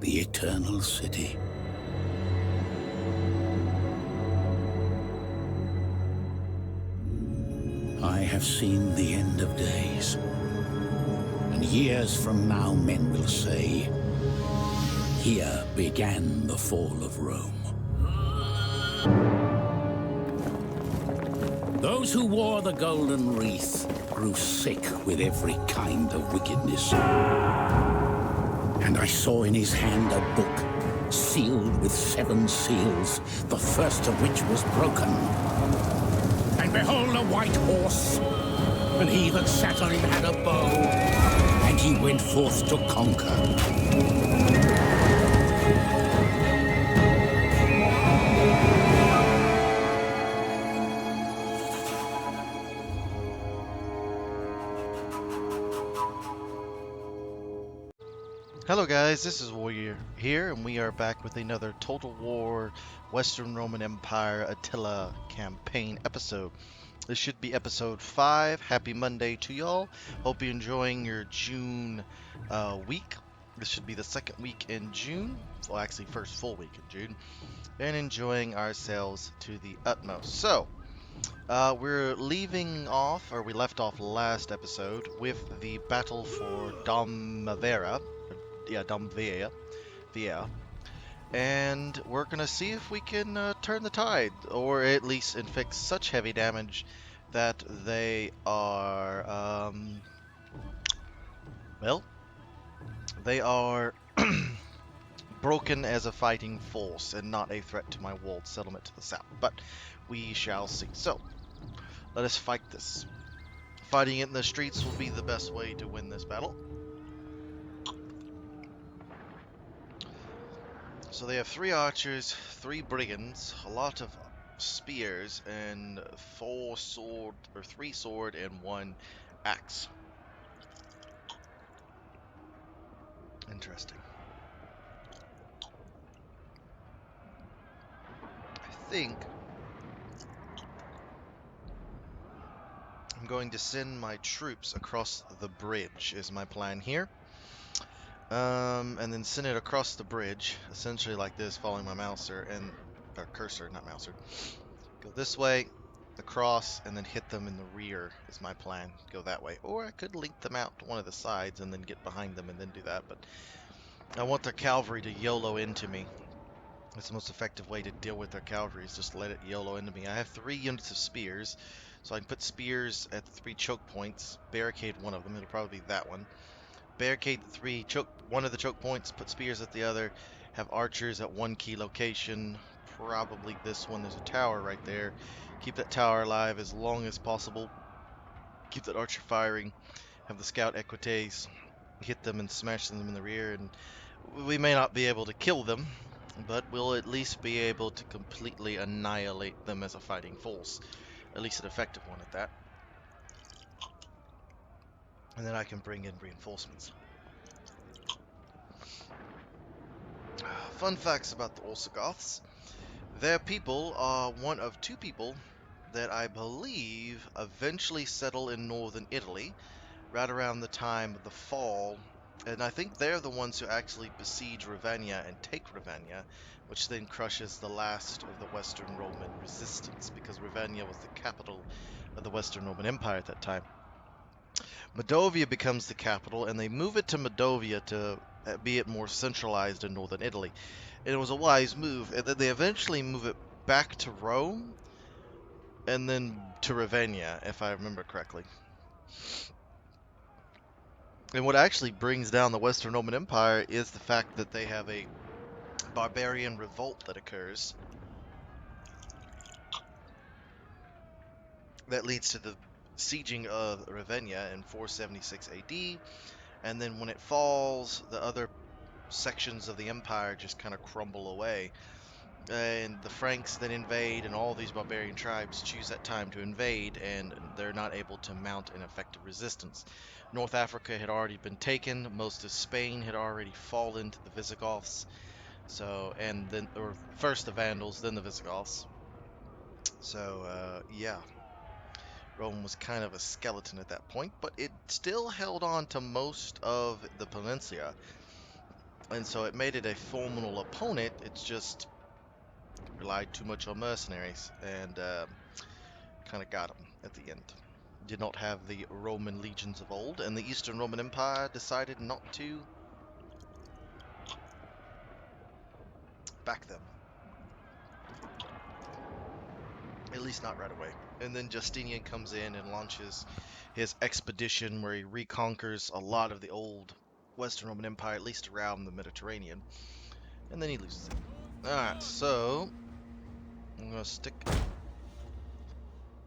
the Eternal City. I have seen the end of days, and years from now men will say, here began the fall of Rome. Those who wore the golden wreath grew sick with every kind of wickedness. And I saw in his hand a book sealed with 7 seals, the first of which was broken. And behold, a white horse, and he that sat on him had a bow, and he went forth to conquer. Hello guys, this is Warrior here, and we are back with another Total War Western Roman Empire Attila campaign episode. This should be episode 5. Happy Monday to y'all. Hope you're enjoying your June week. This should be the second week in June, well actually first full week in June, and enjoying ourselves to the utmost. So, we're leaving off, or we left off last episode, with the battle for Domvera. Domvera. And we're going to see if we can turn the tide, or at least inflict such heavy damage that they are, they are broken as a fighting force and not a threat to my walled settlement to the south. But we shall see. So, let us fight this. Fighting it in the streets will be the best way to win this battle. So they have 3 archers, 3 brigands, a lot of spears, and 3 sword and 1 axe. Interesting. I think I'm going to send my troops across the bridge is my plan here. And then send it across the bridge, essentially like this, following my cursor, not mouser. Go this way, across, and then hit them in the rear is my plan. Go that way. Or I could link them out to one of the sides and then get behind them and then do that, but I want their cavalry to YOLO into me. That's the most effective way to deal with their cavalry, is just let it YOLO into me. I have 3 units of spears, so I can put spears at the 3 choke points, barricade one of them, it'll probably be that one. Barricade one of the choke points, put spears at the other, have archers at 1 key location, probably this one. There's a tower right there. Keep that tower alive as long as possible. Keep that archer firing. Have the scout equites, hit them and smash them in the rear, and we may not be able to kill them, but we'll at least be able to completely annihilate them as a fighting force. At least an effective one at that. And then I can bring in reinforcements. Fun facts about the Ostrogoths. Their people are one of 2 people that I believe eventually settle in northern Italy, right around the time of the fall. And I think they're the ones who actually besiege Ravenna and take Ravenna, which then crushes the last of the Western Roman resistance, because Ravenna was the capital of the Western Roman Empire at that time. Modovia becomes the capital, and they move it to Modovia to be it more centralized in northern Italy. And it was a wise move, and then they eventually move it back to Rome, and then to Ravenna, if I remember correctly. And what actually brings down the Western Roman Empire is the fact that they have a barbarian revolt that occurs that leads to the sieging of Ravenna in 476 AD, and then when it falls, the other sections of the empire just kind of crumble away. And the Franks then invade, and all these barbarian tribes choose that time to invade, and they're not able to mount an effective resistance. North Africa had already been taken, most of Spain had already fallen to the Visigoths. So, and then, or first the Vandals, then the Visigoths. So, yeah. Rome was kind of a skeleton at that point, but it still held on to most of the peninsula. And so it made it a formidable opponent. It's just relied too much on mercenaries and kind of got them at the end. Did not have the Roman legions of old, and the Eastern Roman Empire decided not to back them. At least not right away. And then Justinian comes in and launches his expedition where he reconquers a lot of the old Western Roman Empire, at least around the Mediterranean. And then he loses it. Alright, so I'm going to stick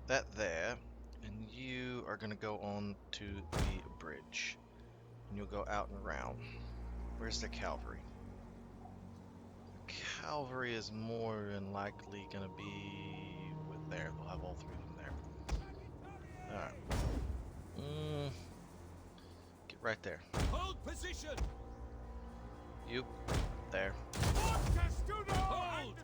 that there. And you are going to go on to the bridge. And you'll go out and around. Where's the cavalry? Cavalry is more than likely going to be with there. They'll have all three of them there. Alright. Get right there. Hold position! You. There. Hold!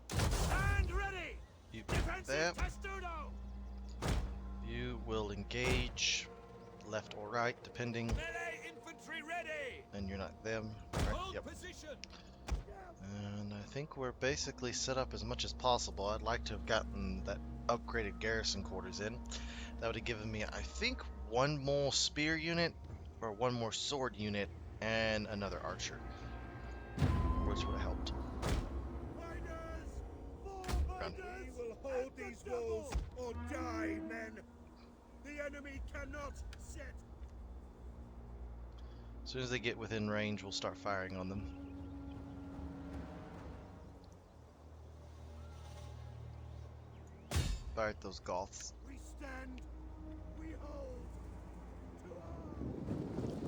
Stand ready! You Defensive there. testudo! You will engage left or right, depending. Melee infantry ready! And you're not them. Right? Hold Yep. position! And I think we're basically set up as much as possible. I'd like to have gotten that upgraded garrison quarters in. That would have given me, I think, one more spear unit or one more sword unit and another archer, which would have helped. Run. We will hold these walls or die, men. The enemy cannot set. As soon as they get within range, we'll start firing on them. Fire at those Goths. We stand. We hold.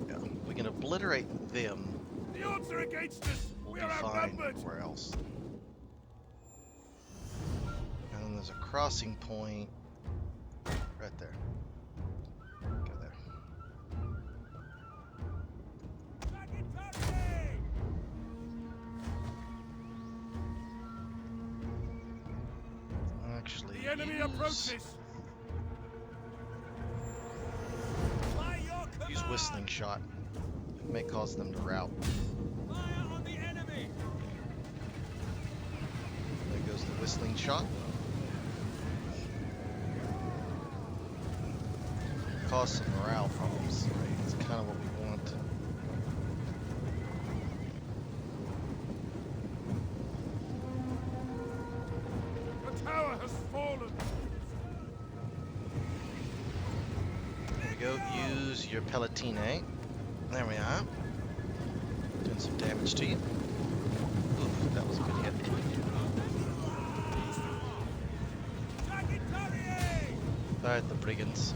Yeah, we can obliterate them. The odds are against us. We'll We be are fine outnumbered. where else. And then there's a crossing point right there. Go there. Actually, The enemy approaches. use whistling shot. It may cause them to rout. Fire on the enemy! There goes the whistling shot. Cause some morale problems. It's kind of what we want. The tower has fallen. There we go. Use your Palatine. There we are. Doing some damage to you. Ooh, that was a good hit. Fire at the brigands.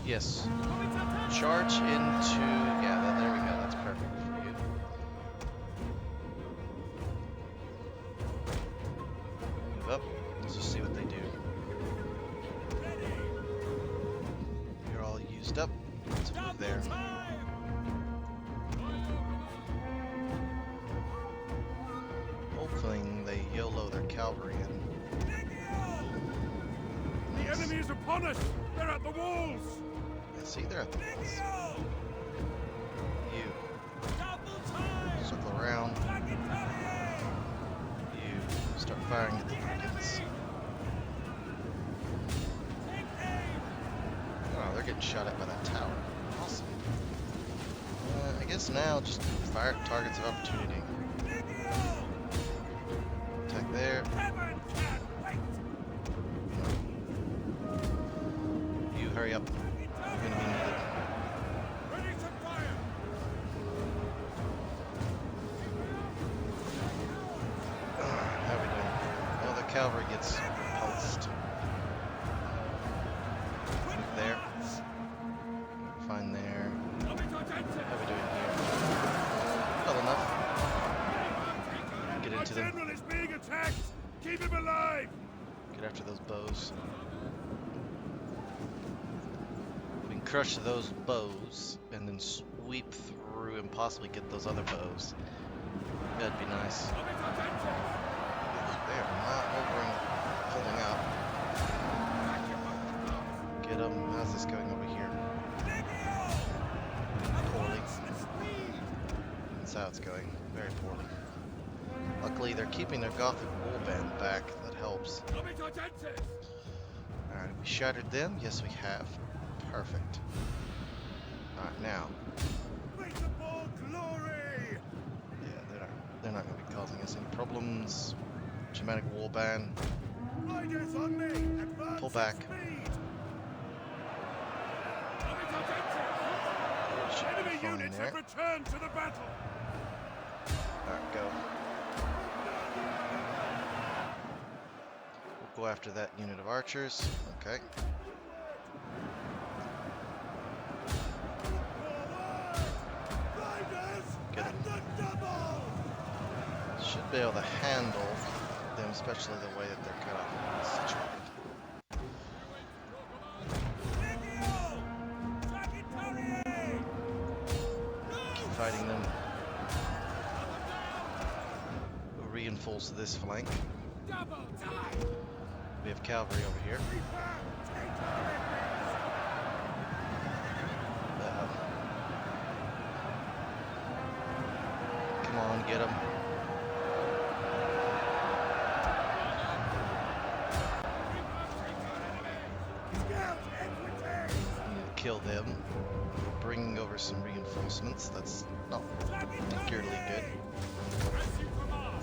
Yes. Charge into... Yeah, there we go. That's perfect for you. Move up. Let's just see what they do. You're all used up. Let's move there. Hopefully they YOLO their cavalry in. The enemy is upon us. They're at the walls. Yeah, see, they're at the walls. You. Circle around. You start firing at the brigands. Oh, they're getting shot at by that tower. Awesome. I guess now just fire at targets of opportunity. Attack there. You hurry up. You're gonna be needed. Ready to fire. How are we doing? Oh, the cavalry gets pulsed. Move there. Find there. How are we doing here? Well enough. Get Our into them. general is being attacked. Keep him alive. Get after those bows. We can crush those bows and then sweep through and possibly get those other bows. That'd be nice. They are not pulling out. Get them. How's this going over here? Poorly. how it's going. Very poorly. Luckily, they're keeping their Gothic warband back. That helps. Alright, we shattered them? Yes, we have. Perfect. Alright, now. Visible glory! Yeah, they're not going to be causing us any problems. Germanic warband. Riders on me! Advance Pull back. at speed! Should be Enemy fine units there. have returned to the battle! Alright, go. We'll go after that unit of archers. Okay. Get At them. the double! Should be able to handle them, especially the way that they're kind of situated. Keep fighting them. We'll reinforce this flank. We have cavalry over here. Uh-oh. Come on, get them. Kill them. Bringing over some reinforcements. That's not particularly good.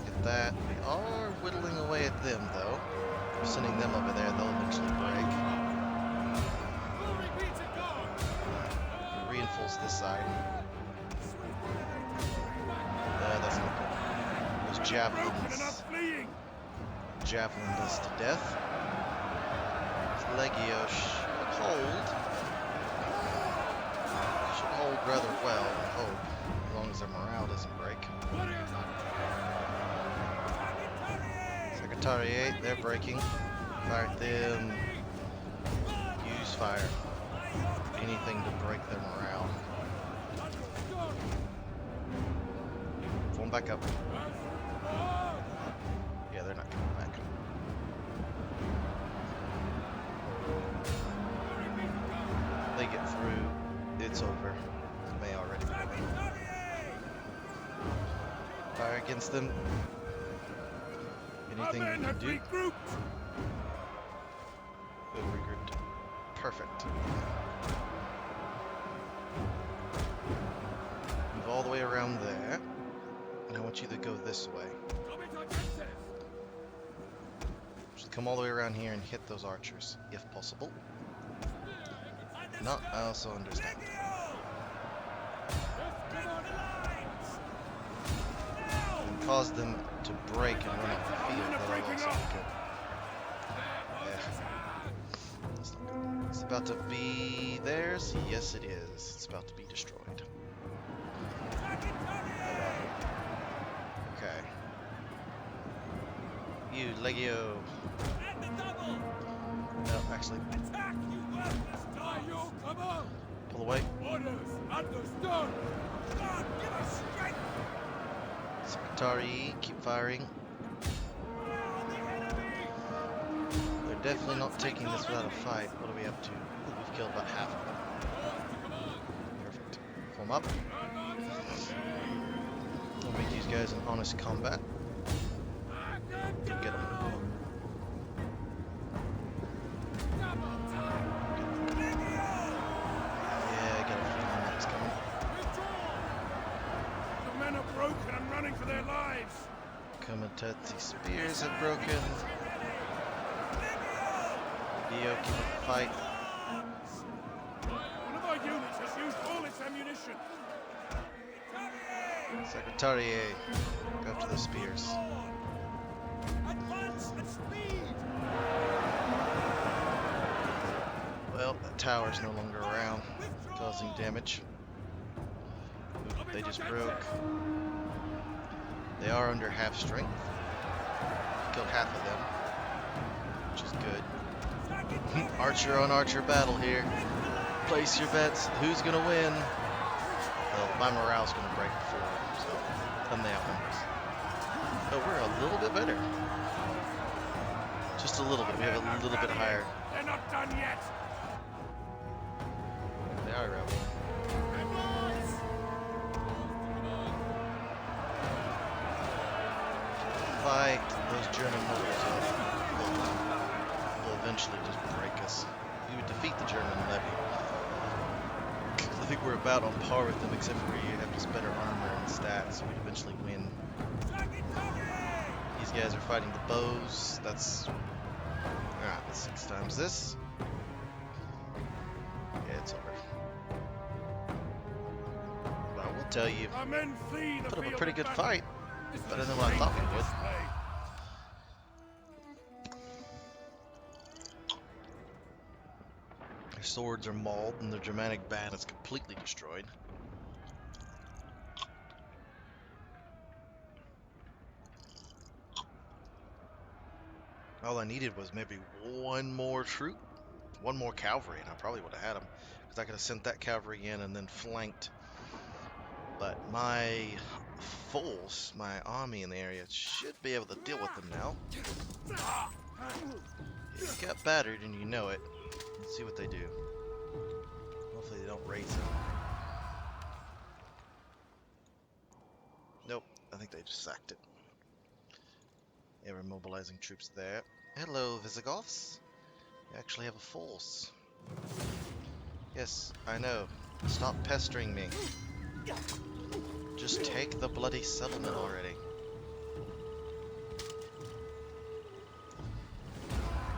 Get that. We are whittling away at them, though. We're sending them over there. They'll eventually break. Reinforce this side. That's not good. Those javelins. Javelin us to death. Legio should hold. Should hold rather well, I hope. As long as their morale doesn't break. Secretariat, they're breaking. Fire at them. Use fire. Anything to break their morale. Form back up. Yeah, they're not coming back. They get through, it's over. It may already be over. Fire against them. Anything we can do? We've regrouped. Perfect. Move all the way around there. And I want you to go this way. Just come all the way around here and hit those archers, if possible. No, I also understand. And cause them to break and run off the field. That'll also be good. Yeah. That's not good. It's about to be theirs? Yes, it is. It's about to be destroyed. Okay. You, Legio. No, actually. Pull away. Secretary, keep firing. They're definitely not taking this without a fight. What are we up to? We've killed about half of them. Perfect. Form up. We'll make these guys in honest combat. Go get them. Comitazi spears have broken. Dio, keep up the fight. One of our units has used all its ammunition. Secretariat, go after the spears. Advance at speed. Well, that tower's no longer around, causing damage. Ooh, they just broke. They are under half strength. Killed half of them, which is good. Archer on archer battle here. Place your bets. Who's gonna win? Well, my morale's gonna break before them, so then they outnumber us. But we're a little bit better. Just a little bit. We have a little bit higher. They're not done yet. They are rebel. fight those German nobles will eventually just break us. We would defeat the German levy. I think we're about on par with them, except for you have just better armor and stats, so we'd eventually win. These guys are fighting the bows. That's 6 times this. Yeah, it's over. But I will tell you, Our men flee the put up a field pretty of good battle. fight. This is Better than what I thought we would. display. Their swords are mauled and their Germanic band is completely destroyed. All I needed was maybe one more troop, one more cavalry, and I probably would have had them. Because I could have sent that cavalry in and then flanked. But my force, my army in the area, should be able to deal with them now. You got battered and you know it. Let's see what they do. Hopefully they don't raise it. Nope, I think they just sacked it. Yeah, we're mobilizing troops there. Hello, Visigoths. You actually have a force. Yes, I know. Stop pestering me. Just take the bloody settlement already.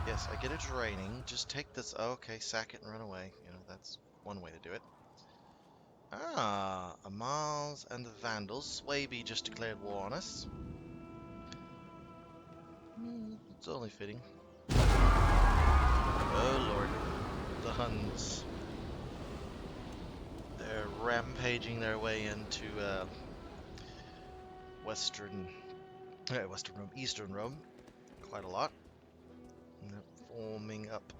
Yes, I get it's raining. Just take this. Oh, okay, sack it and run away. You know, that's one way to do it. Ah, Amals and the Vandals. Swaby just declared war on us. It's only fitting. Oh lord. The Huns. They're rampaging their way into Western Rome, Eastern Rome. Quite a lot. And they're forming up.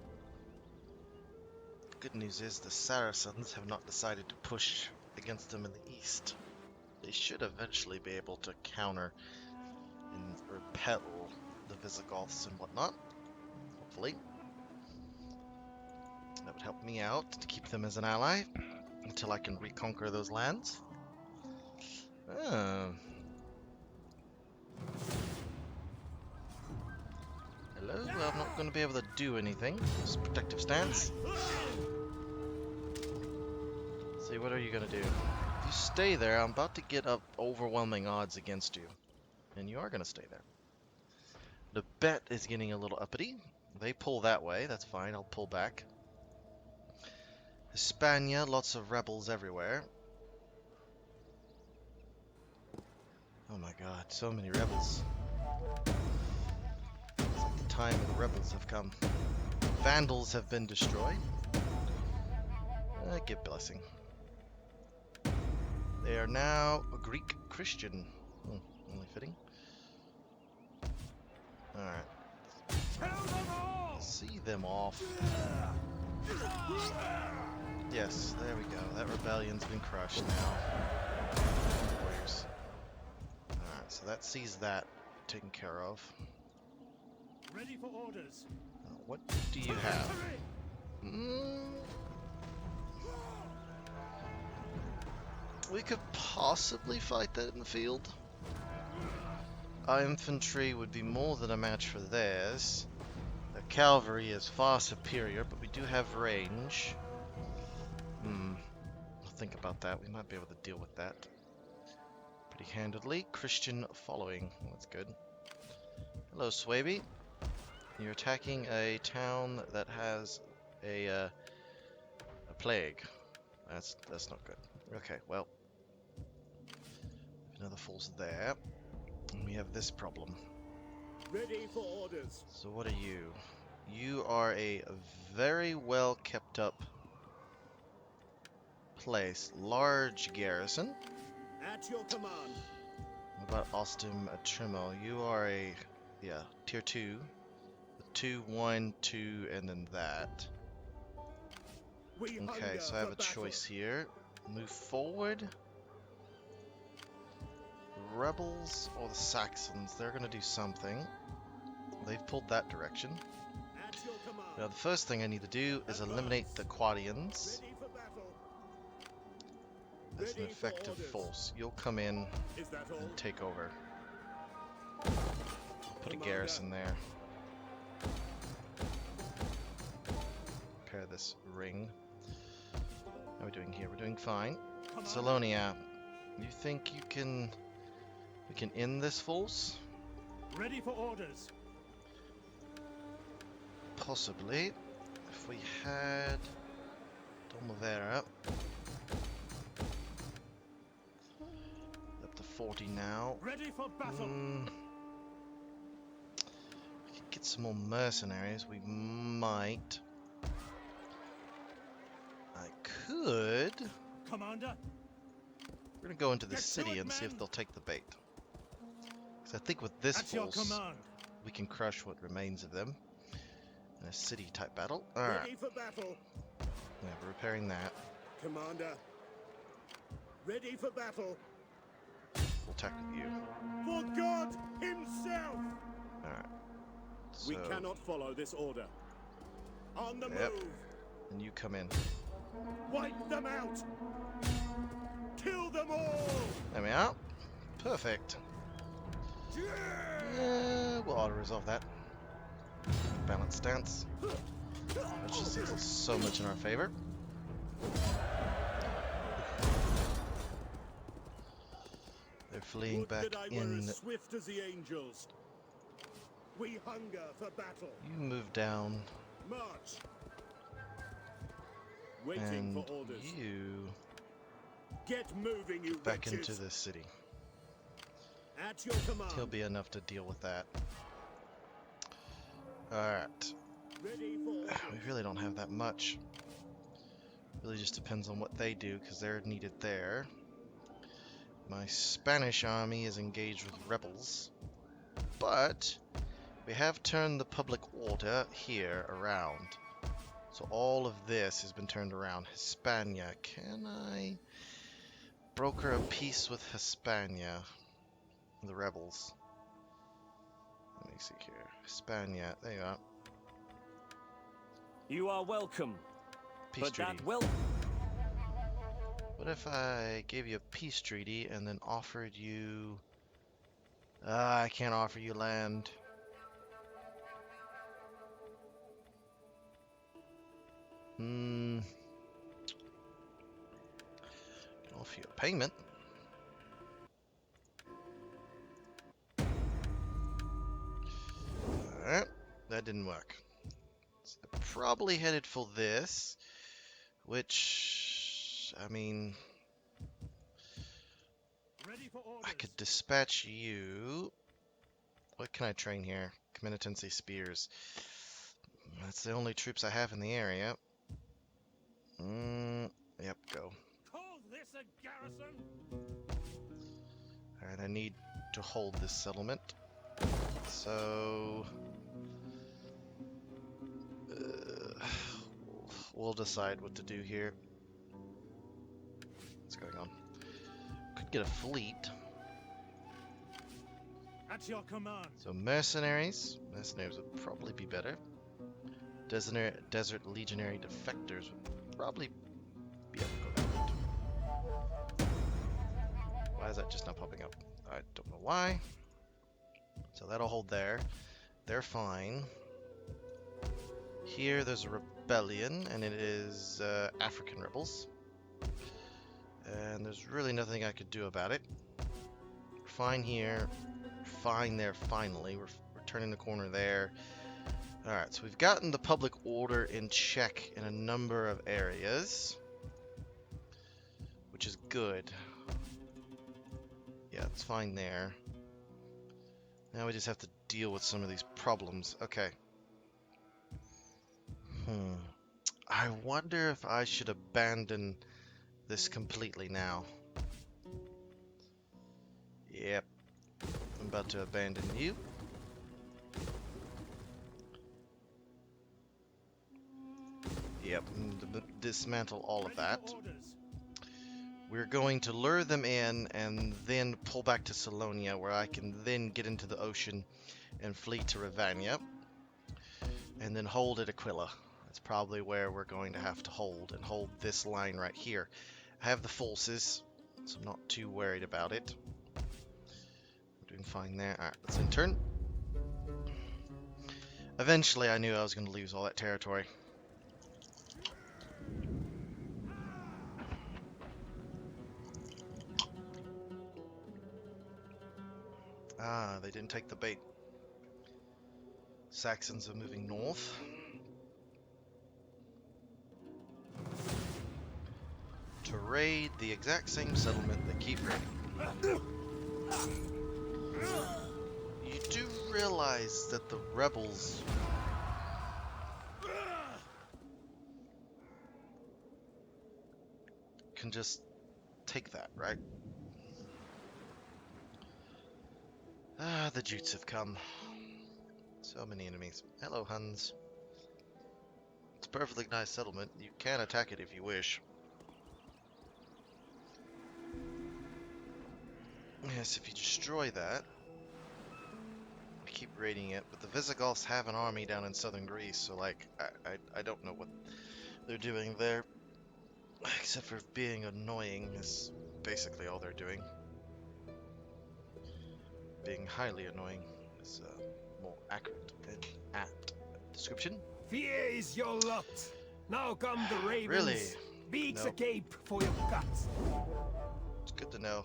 Good news is the Saracens have not decided to push against them in the east. They should eventually be able to counter and repel the Visigoths and whatnot. Hopefully. That would help me out to keep them as an ally until I can reconquer those lands. Oh. Hello? Well, I'm not going to be able to do anything. Just protective stance. See, what are you going to do? If you stay there, I'm about to get up overwhelming odds against you. And you are going to stay there. The bet is getting a little uppity. They pull that way. That's fine. I'll pull back. Hispania, lots of rebels everywhere. Oh my god, so many rebels. It's like the time of the rebels have come. Vandals have been destroyed. Give blessing. They are now a Greek Christian. Only fitting. Alright. See them off. Yes, there we go. That rebellion's been crushed now. Warriors. Alright, so that sees that taken care of. Ready for orders. What do you have? We could possibly fight that in the field. Our infantry would be more than a match for theirs. The cavalry is far superior, but we do have range. I'll think about that. We might be able to deal with that pretty handedly. Christian following. That's good. Hello, Swaby. You're attacking a town that has a plague. That's not good. Okay, well. Another force there. And we have this problem. Ready for orders. So what are you? You are a very well kept up place. Large garrison. At your command. What about Ostim Trimo? You are a, tier 2. 2, 1, 2, and then that. Okay, so I have a choice here. Move forward. The rebels or the Saxons, they're going to do something. They've pulled that direction. Now the first thing I need to do is eliminate the Quadians. That's an effective force. You'll come in and take over. Put a garrison there. Repair this ring. How are we doing here? We're doing fine. Salonia, you think we can end this force? Ready for orders. Possibly. If we had Dolmavera up to 40 now. Ready for battle. We could get some more mercenaries. We might. I could. Commander. We're gonna go into the Get to city it, and see if men. they'll take the bait. Because I think with this At your force, command. we can crush what remains of them in a city-type battle. All right. Ready for battle. Yeah, we're repairing that. Commander. Ready for battle. We'll attack with you. For God himself! All right. We So, cannot follow this order. On the Yep. move! and you come in. Wipe them out! Kill them all! There we are. Perfect. We'll auto-resolve that. Balanced stance. Which just is so much in our favor. They're fleeing Would back that I were in. as swift as the angels. We hunger for battle. You move down, March! Waiting and for orders. you Get moving, you back wretches. into the city. At your command. He'll be enough to deal with that. Alright. Ready for orders. We really don't have that much. Really just depends on what they do, because they're needed there. My Spanish army is engaged with rebels. But we have turned the public order here around. So all of this has been turned around. Hispania. Can I broker a peace with Hispania? The rebels. Let me see here. Hispania. There you are. You are welcome. Peace But treaty. that will... What if I gave you a peace treaty and then offered you... I can't offer you land. Offer you a payment. Alright, that didn't work. So they're probably headed for this, which, I mean, Ready for orders. I could dispatch you. What can I train here? Comitatency spears. That's the only troops I have in the area. Yep, go. Call this a garrison? Alright, I need to hold this settlement. So... we'll decide what to do here. What's going on? Could get a fleet. At your command. So mercenaries. Mercenaries would probably be better. Desert legionary defectors would probably be able to go that route. Why is that just not popping up? I don't know why. So that'll hold there. They're fine. Here there's a rebellion, and it is African rebels. And there's really nothing I could do about it. Fine here. Fine there, finally. We're turning the corner there. Alright, so we've gotten the public order in check in a number of areas, which is good. Yeah, it's fine there. Now we just have to deal with some of these problems. Okay. I wonder if I should abandon this completely now. Yep. I'm about to abandon you. Yep, dismantle all of that. We're going to lure them in and then pull back to Salonia, where I can then get into the ocean and flee to Ravania. And then hold at Aquila. That's probably where we're going to have to hold, and hold this line right here. I have the forces, so I'm not too worried about it. We're doing fine there. Alright, let's in turn. Eventually, I knew I was going to lose all that territory. Ah, they didn't take the bait. Saxons are moving north. To raid the exact same settlement they keep raiding. You do realize that the rebels can just take that, right? Ah, the Jutes have come. So many enemies. Hello, Huns. It's a perfectly nice settlement. You can attack it if you wish. Yes, if you destroy that, I keep raiding it, but the Visigoths have an army down in southern Greece, so like, I don't know what they're doing there, except for being annoying is basically all they're doing. Being highly annoying is a more accurate and apt description. Fear is your lot. Now come the ravens. Really? Beaks Nope. agape for your guts. It's good to know.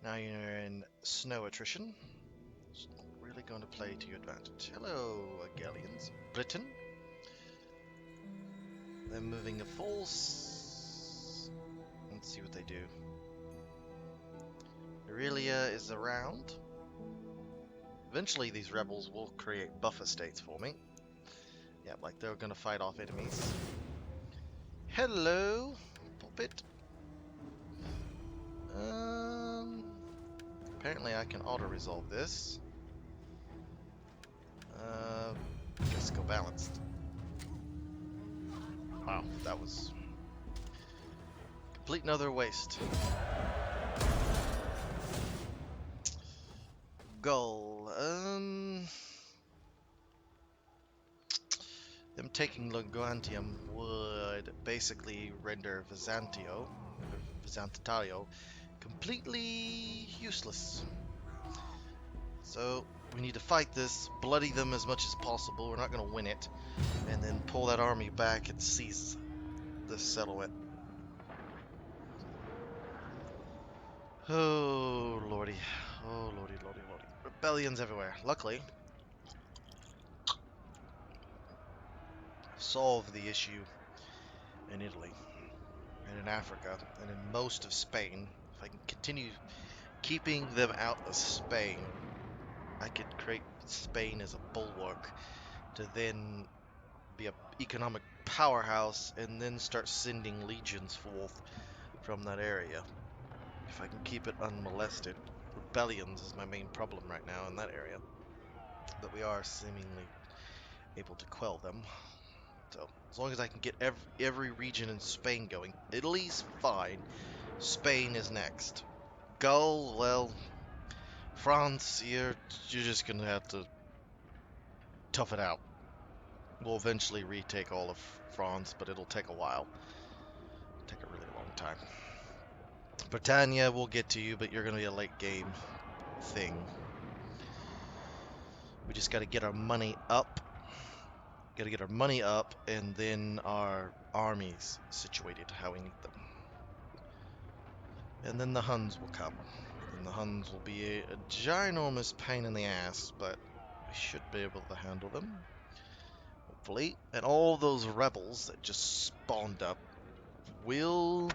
Now you're in snow attrition. It's not really going to play to your advantage. Hello, Gallians. Britain. They're moving a force. Let's see what they do. Atilia is around. Eventually these rebels will create buffer states for me. Yeah, like they're gonna fight off enemies. Hello, puppet. Apparently I can auto-resolve this. Guess go balanced. Wow, that was complete and utter waste. Goal. Them taking Logantium would basically render Byzantium completely useless. So we need to fight this, bloody them as much as possible. We're not going to win it, and then pull that army back and seize this settlement. Oh lordy, oh lordy, lordy, lordy. Rebellions everywhere. Luckily, I've solved the issue in Italy and in Africa and in most of Spain. If I can continue keeping them out of Spain, I could create Spain as a bulwark to then be an economic powerhouse and then start sending legions forth from that area. If I can keep it unmolested. Rebellions is my main problem right now in that area, but we are seemingly able to quell them. So as long as I can get every region in Spain going, Italy's fine. Spain is next. Gaul, well, France, you're just gonna have to tough it out. We'll eventually retake all of France, but it'll take a while. Take a really long time. Britannia, we'll get to you, but you're gonna be a late game thing. We just gotta get our money up. Gotta get our money up, and then our armies situated how we need them. And then the Huns will come. And the Huns will be a ginormous pain in the ass, but we should be able to handle them. Hopefully. And all those rebels that just spawned up will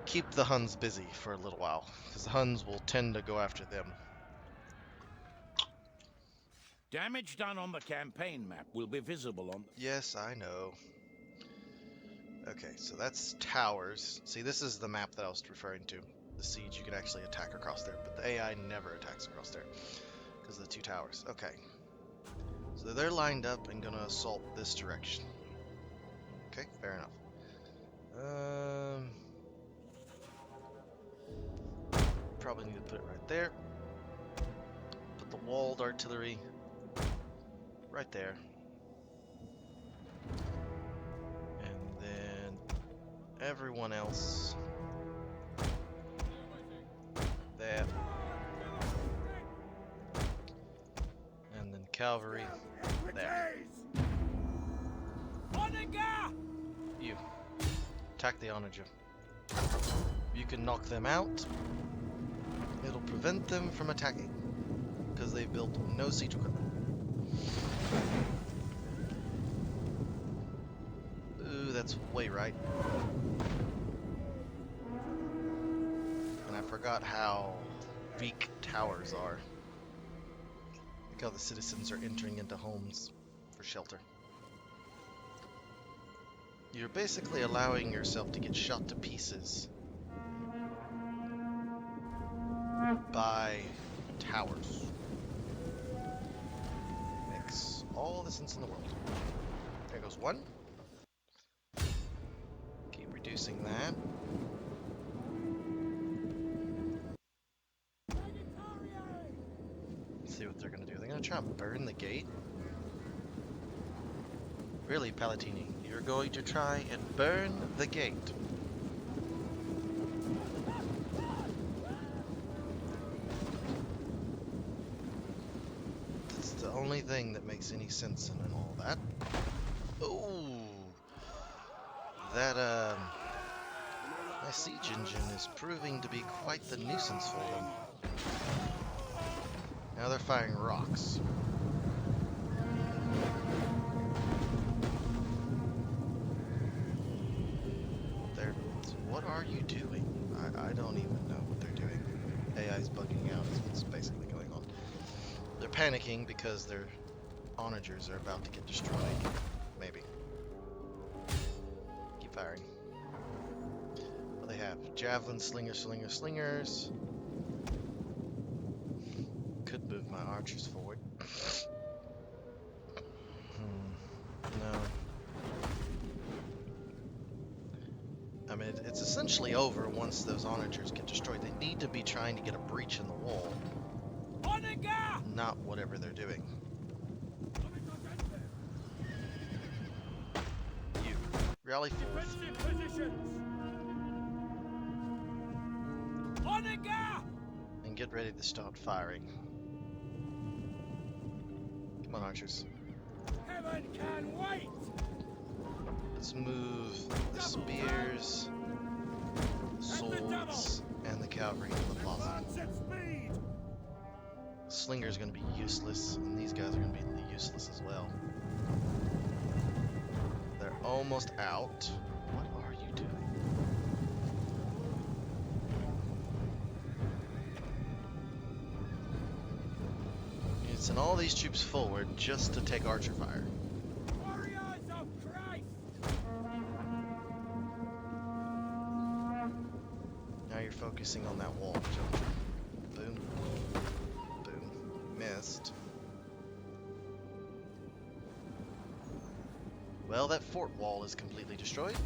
keep the Huns busy for a little while, because the Huns will tend to go after them. Damage done on the campaign map will be visible on... Yes, I know. Okay, so that's towers. See, this is the map that I was referring to. The siege, you can actually attack across there, but the AI never attacks across there because of the two towers. Okay. So they're lined up and gonna assault this direction. Okay, fair enough. Probably need to put it right there. Put the walled artillery right there. And then everyone else there. cavalry there. You attack the onager. You can knock them out. It'll prevent them from attacking because they've built no siege equipment. Ooh, that's way right. And I forgot how weak towers are. Look how the citizens are entering into homes for shelter. You're basically allowing yourself to get shot to pieces by towers. Makes all the sense in the world. There goes one. Keep reducing that. Let's see what they're gonna do. They're gonna try and burn the gate. Really, Palatini, you're going to try and burn the gate. It's the only thing that makes any sense in all that. Oh, that my siege engine is proving to be quite the nuisance for them. Now they're firing rocks. What are you doing? I don't even know what they're doing. AI's bugging out is what's basically going on. They're panicking because their onagers are about to get destroyed. Maybe. Keep firing. What do they have? Javelin, slingers. Could move my archers forward. No. I mean, it's essentially over once those onagers get destroyed. They need to be trying to get a breach in the wall, not whatever they're doing. You rally forth and get ready to start firing. Come on, archers. Heaven can wait! Let's move the spears, swords, and the cavalry into the plaza. Advance at speed! Slinger's gonna be useless, and these guys are gonna be useless as well. They're almost out. What are you doing? You send all these troops forward just to take archer fire. Focusing on that wall. Boom. Boom. Missed. Well, that fort wall is completely destroyed.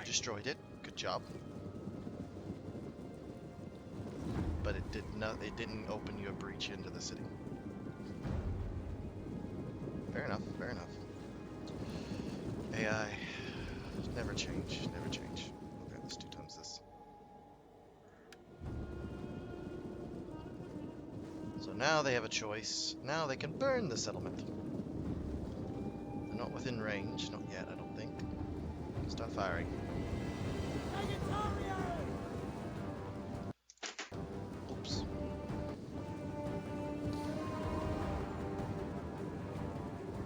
Destroyed it. Good job. But it didn't open you a breach into the city. Fair enough. Fair enough. AI. Never change. Never change. Okay, let's 2 times this. So now they have a choice. Now they can burn the settlement. They're not within range. Not yet, I don't think. Start firing. Oops.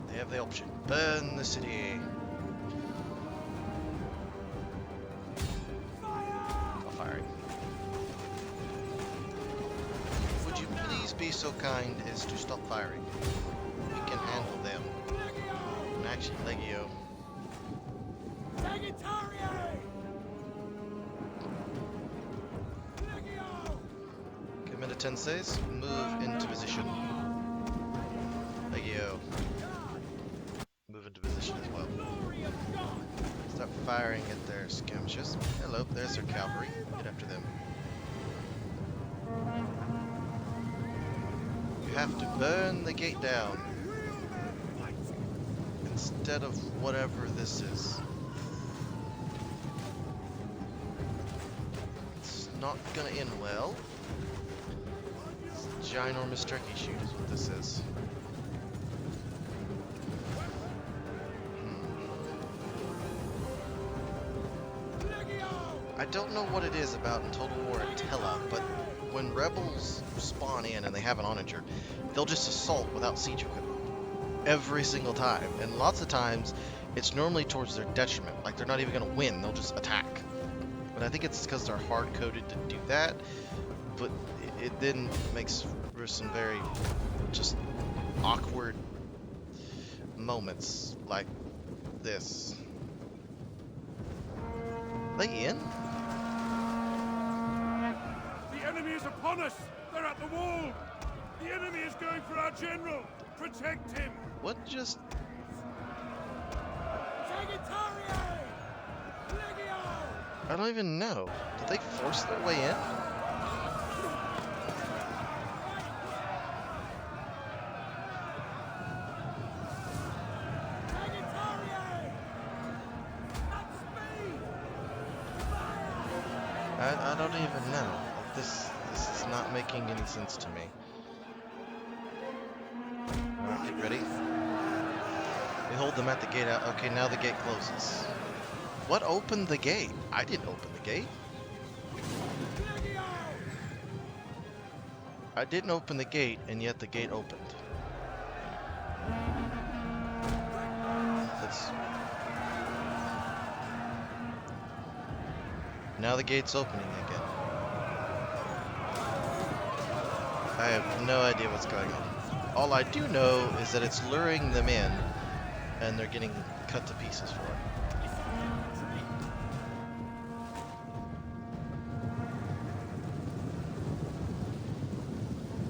They have the option. Burn the city. Start firing. Be so kind as to stop firing. We can handle them. And actually, Legio. Commit tenses. Move into position. Legio. Move into position as well. Start firing at their skirmishers. Hello, there's their cavalry. Get after them. You have to burn the gate down instead of whatever this is. It's not gonna end well. It's ginormous turkey shoot is what this is. I don't know what it is about in Total War Attila, but when rebels spawn in and they have an onager, they'll just assault without siege equipment. Every single time. And lots of times, it's normally towards their detriment. Like, they're not even going to win, they'll just attack. But I think it's because they're hard-coded to do that. But it then makes for some very just awkward moments like this. Are they in? The enemy is upon us! They're at the wall! The enemy is going for our general! Protect him! What just... I don't even know. Did they force their way in? I don't even know. Like, this is not making any sense to me. Alright, get ready. We hold them at the gate out. Okay, now the gate closes. What opened the gate? I didn't open the gate. I didn't open the gate, and yet the gate opened. Now the gate's opening again. I have no idea what's going on. All I do know is that it's luring them in, and they're getting cut to pieces for it.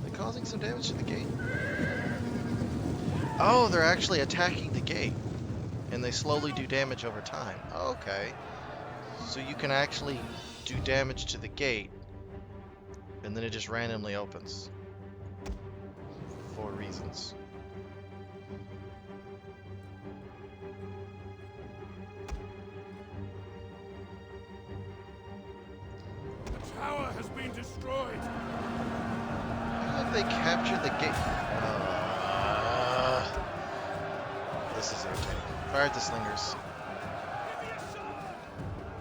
They're causing some damage to the gate. Oh, they're actually attacking the gate, and they slowly do damage over time. Okay. So you can actually do damage to the gate, and then it just randomly opens. For reasons. The tower has been destroyed! How have they captured the gate? This is irritating. Fire at the slingers.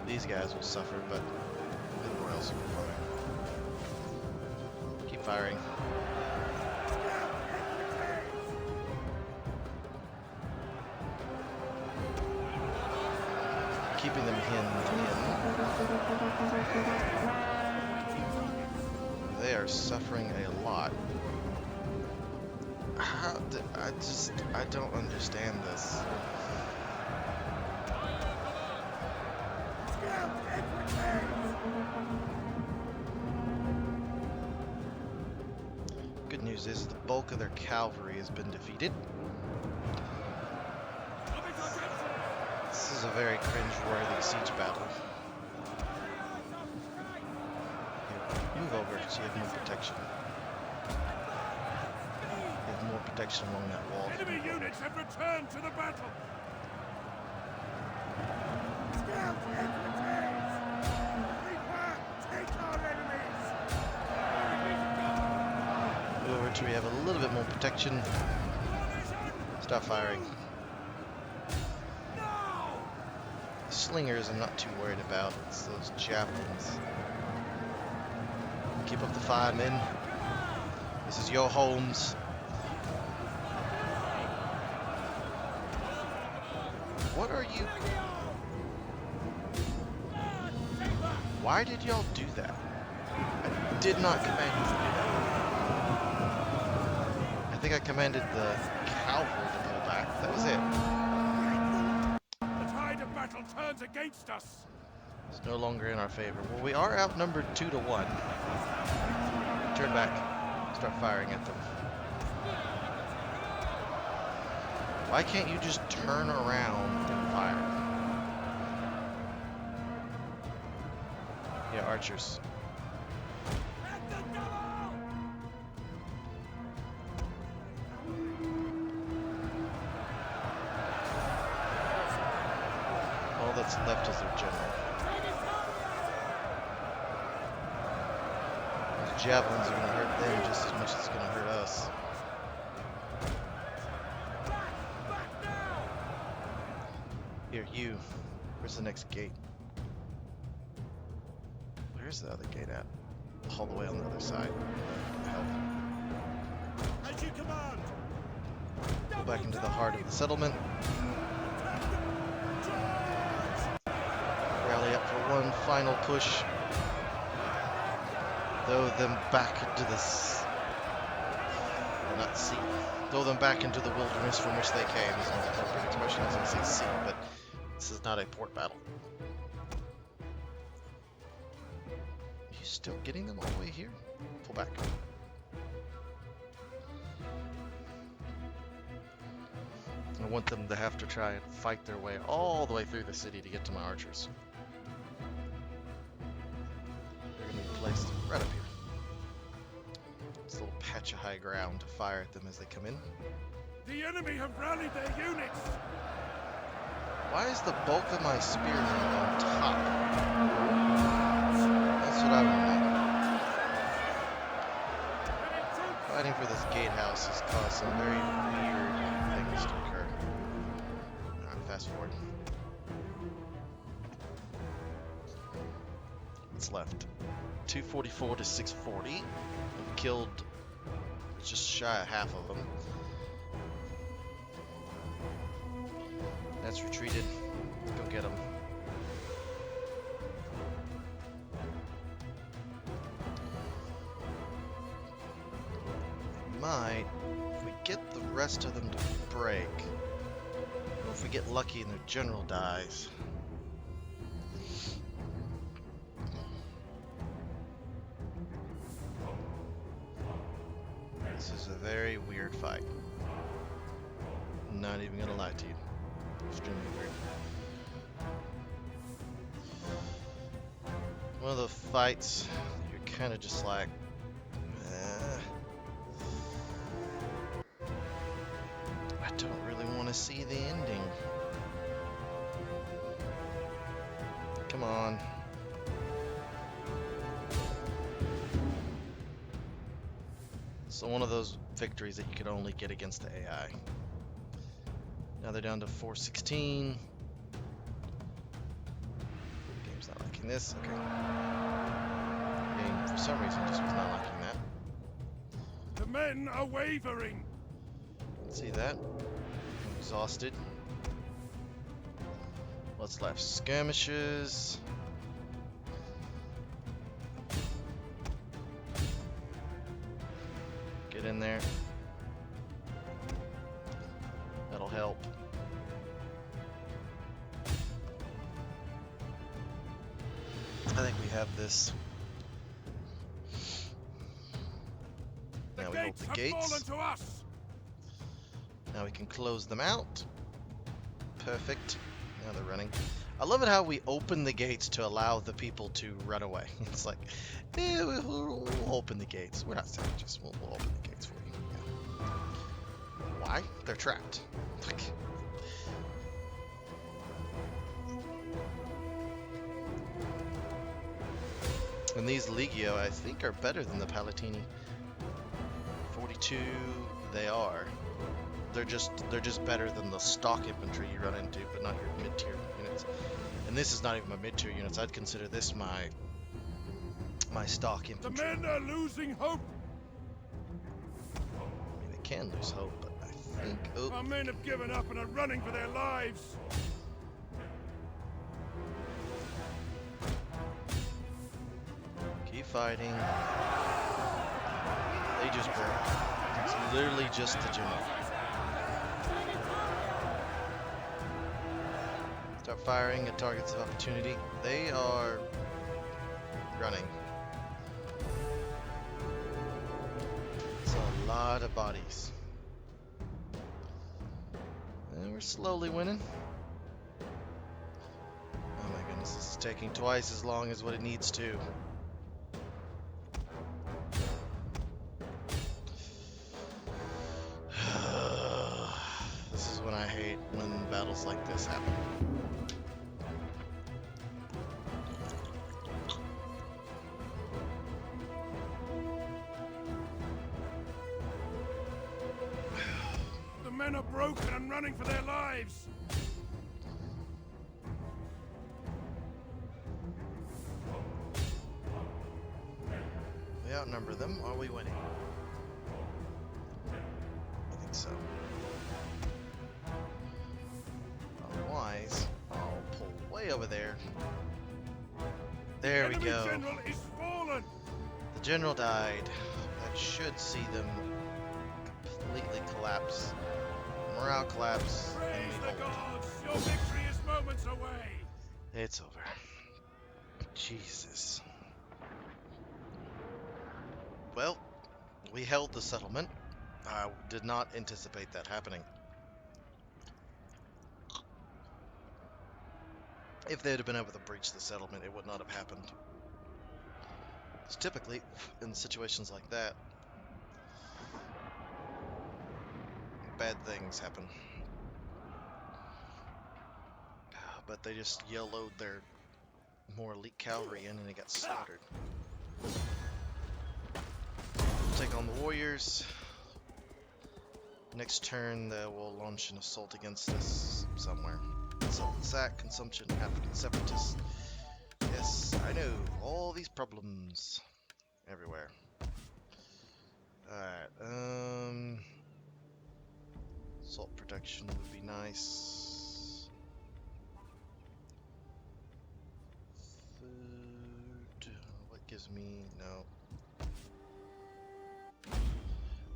These guys will suffer, but everyone else will be fine. Keep firing. Keeping them in. They are suffering a lot. I don't understand this. Good news is the bulk of their cavalry has been defeated. This is a very cringe-worthy siege battle. Here, move over so you have more protection. You have more protection along that wall. Enemy units have returned to the battle! Move over till we have a little bit more protection. Start firing. The slingers I'm not too worried about. It's those javelins. Keep up the fire, men. This is your homes. What are you... Why did y'all do that? I did not command you to do that. I think I commanded the cavalry to pull back. That was it. The tide of battle turns against us! It's no longer in our favor. Well, we are outnumbered 2-1. Turn back. Start firing at them. Why can't you just turn around and fire? Yeah, archers. All that's left is their general. Those javelins are going to hurt them just as much as it's going to hurt us. Here, you. Where's the next gate? Where's the other gate at? All the way on the other side. Help. As you command. Go back into the heart of the settlement. Rally up for one final push. Throw them back into this. Well, not sea. Throw them back into the wilderness from which they came. Is an appropriate expression. I was going to say sea, but this is not a port battle. Are you still getting them all the way here? Pull back. I want them to have to try and fight their way all the way through the city to get to my archers. They're going to be placed right up here. It's a little patch of high ground to fire at them as they come in. The enemy have rallied their units. Why is the bulk of my spearmen on top? That's what I want to know. Fighting for this gatehouse has caused some very weird things to occur. Alright, fast forward. What's left? 244 to 640. I've killed just shy of half of them. That's retreated. Let's go get them. Might, if we get the rest of them to break, or if we get lucky and their general dies. This is a very weird fight. I'm not even gonna lie to you. Extremely weird. One of the fights you're kind of just like, I don't really want to see the ending. Come on. So one of those victories that you could only get against the AI. Now they're down to 416. Game's not liking this. Okay. Game, for some reason, just was not liking that. The men are wavering. See that? I'm exhausted. What's left? Skirmishes. Get in there. That'll help. I think we have this. Now we hold the gates. To us. Now we can close them out. Perfect. Now they're running. I love it how we open the gates to allow the people to run away. It's like, we'll open the gates. We're not savages. We'll open the gates for you. Yeah. Why? They're trapped. And these Legio, I think, are better than the Palatini. 42, they are. They're just better than the stock infantry you run into, but not your mid-tier units. And this is not even my mid-tier units. I'd consider this my stock infantry. The men are losing hope. I mean, they can lose hope, but I think... Oh. Our men have given up and are running for their lives. Keep fighting. They just broke. It's literally just the general. Start firing at targets of opportunity. They are running. It's a lot of bodies. And we're slowly winning. Oh my goodness, this is taking twice as long as what it needs to. This is when I hate when battles like this happen. The men are broken and running for their lives. outnumber them. Are we winning? I think so. Otherwise, I'll pull way over there. There we Enemy go. general is fallen. The general died. That should see them completely collapse. Morale collapse. Praise And we the hold. gods. Your victory is moments away. It's over. Jesus. Well, we held the settlement. I did not anticipate that happening. If they'd have been able to breach the settlement, it would not have happened. It's typically, in situations like that, bad things happen. But they just yellowed their more elite cavalry in and they got slaughtered. Take on the warriors. Next turn, they will launch an assault against us somewhere. Sack, consumption, African separatists. Yes, I know. All these problems. Everywhere. Alright, salt production would be nice. Food. What gives me... no.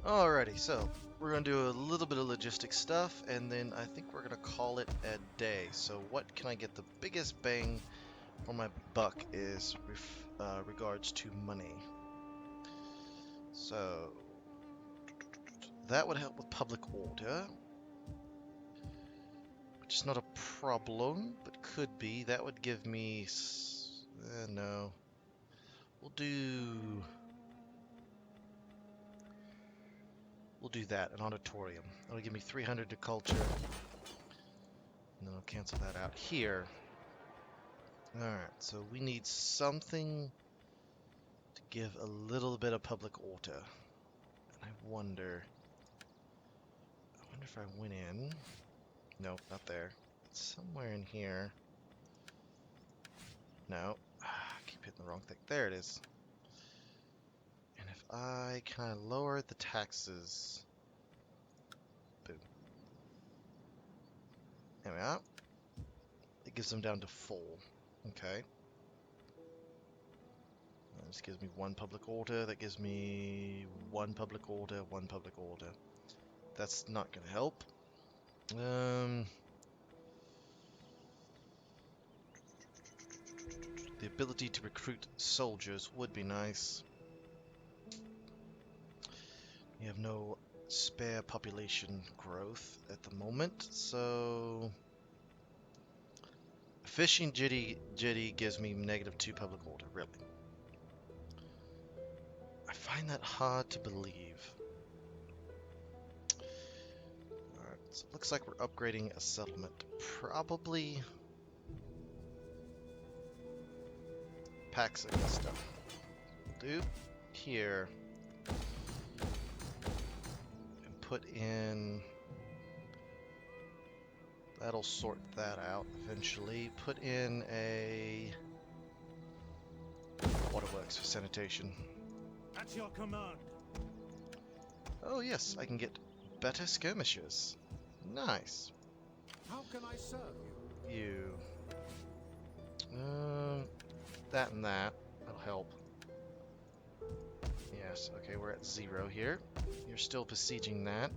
Alrighty, so we're going to do a little bit of logistic stuff, and then I think we're going to call it a day. So what can I get the biggest bang for my buck is regards to money. So that would help with public order, which is not a problem, but could be. That would give me... no. We'll do that, an auditorium. That'll give me 300 to culture. And then I'll cancel that out here. Alright, so we need something to give a little bit of public order. And I wonder if I went in... no, not there. It's somewhere in here. No. I keep hitting the wrong thing. There it is. And if I kind of lower the taxes... boom. There we are. It gives them down to full. Okay. This gives me one public order. That gives me one public order, one public order. That's not going to help. The ability to recruit soldiers would be nice. We have no spare population growth at the moment, so... fishing jetty gives me -2 public order, really. I find that hard to believe. Alright, so it looks like we're upgrading a settlement. Probably... Pax Augusta. We'll do here. And put in... that'll sort that out eventually. Put in a... waterworks for sanitation. At your command. Oh yes, I can get better skirmishers. Nice. How can I serve you? You. That and that. That'll help. Yes, okay, we're at 0 here. You're still besieging that.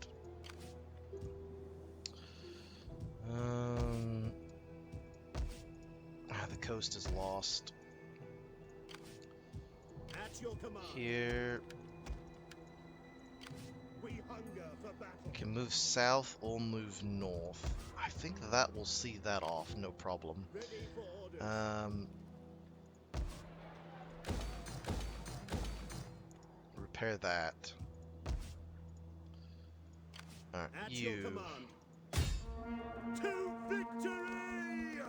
The coast is lost. At your command. Here, We hunger for battle. we can move south or move north. I think that will see that off, no problem. Ready for orders. Repair that. Alright, At your you. command. To victory!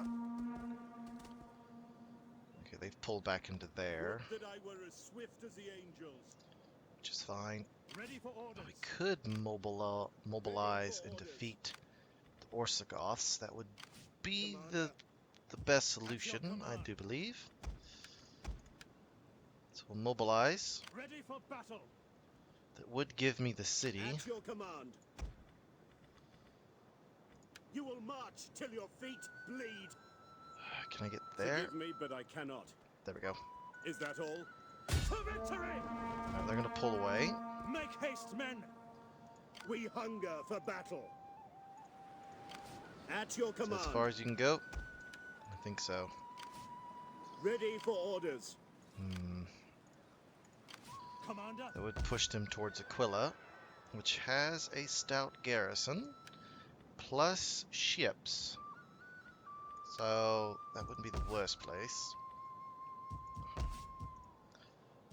Okay, they've pulled back into there, Would that I were as swift as the angels. which is fine. Ready for orders. We could mobilize and defeat the Ostrogoths. That would be the best solution, I do believe. So will mobilize. Ready for battle. That would give me the city. At your command. You will march till your feet bleed. Can I get there? Forgive me, but I cannot. There we go. Is that all? To victory! Now they're gonna pull away. Make haste, men! We hunger for battle. At your Is that command. as far as you can go? I think so. Ready for orders. Commander, That would push them towards Aquila, which has a stout garrison, plus ships. So that wouldn't be the worst place.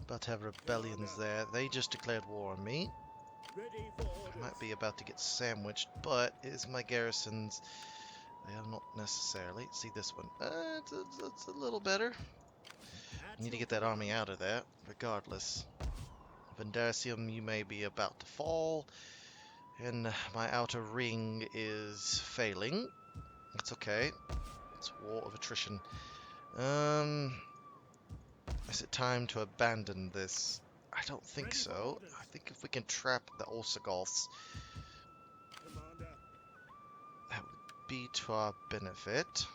About to have rebellions there. They just declared war on me. Ready for orders. I might be about to get sandwiched, but is my garrisons... They are not necessarily. See this one. It's a little better. I need to get that army out of there, regardless. Vendacium, you may be about to fall, and my outer ring is failing. That's okay. It's a war of attrition. Is it time to abandon this? I don't think so. I think if we can trap the Ostrogoths, Commander. that would be to our benefit.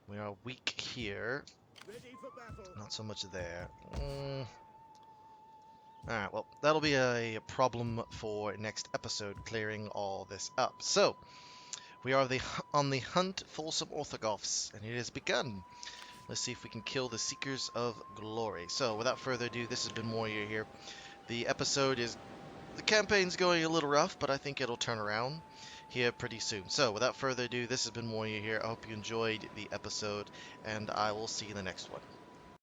We are weak here. Ready for battle. Not so much there. Alright, well, that'll be a problem for next episode, clearing all this up. So, we are on the hunt for some Ostrogoths, and it has begun. Let's see if we can kill the Seekers of Glory. So, without further ado, this has been Warrior here. The campaign's going a little rough, but I think it'll turn around here pretty soon. So, without further ado, this has been Warrior here. I hope you enjoyed the episode, and I will see you in the next one.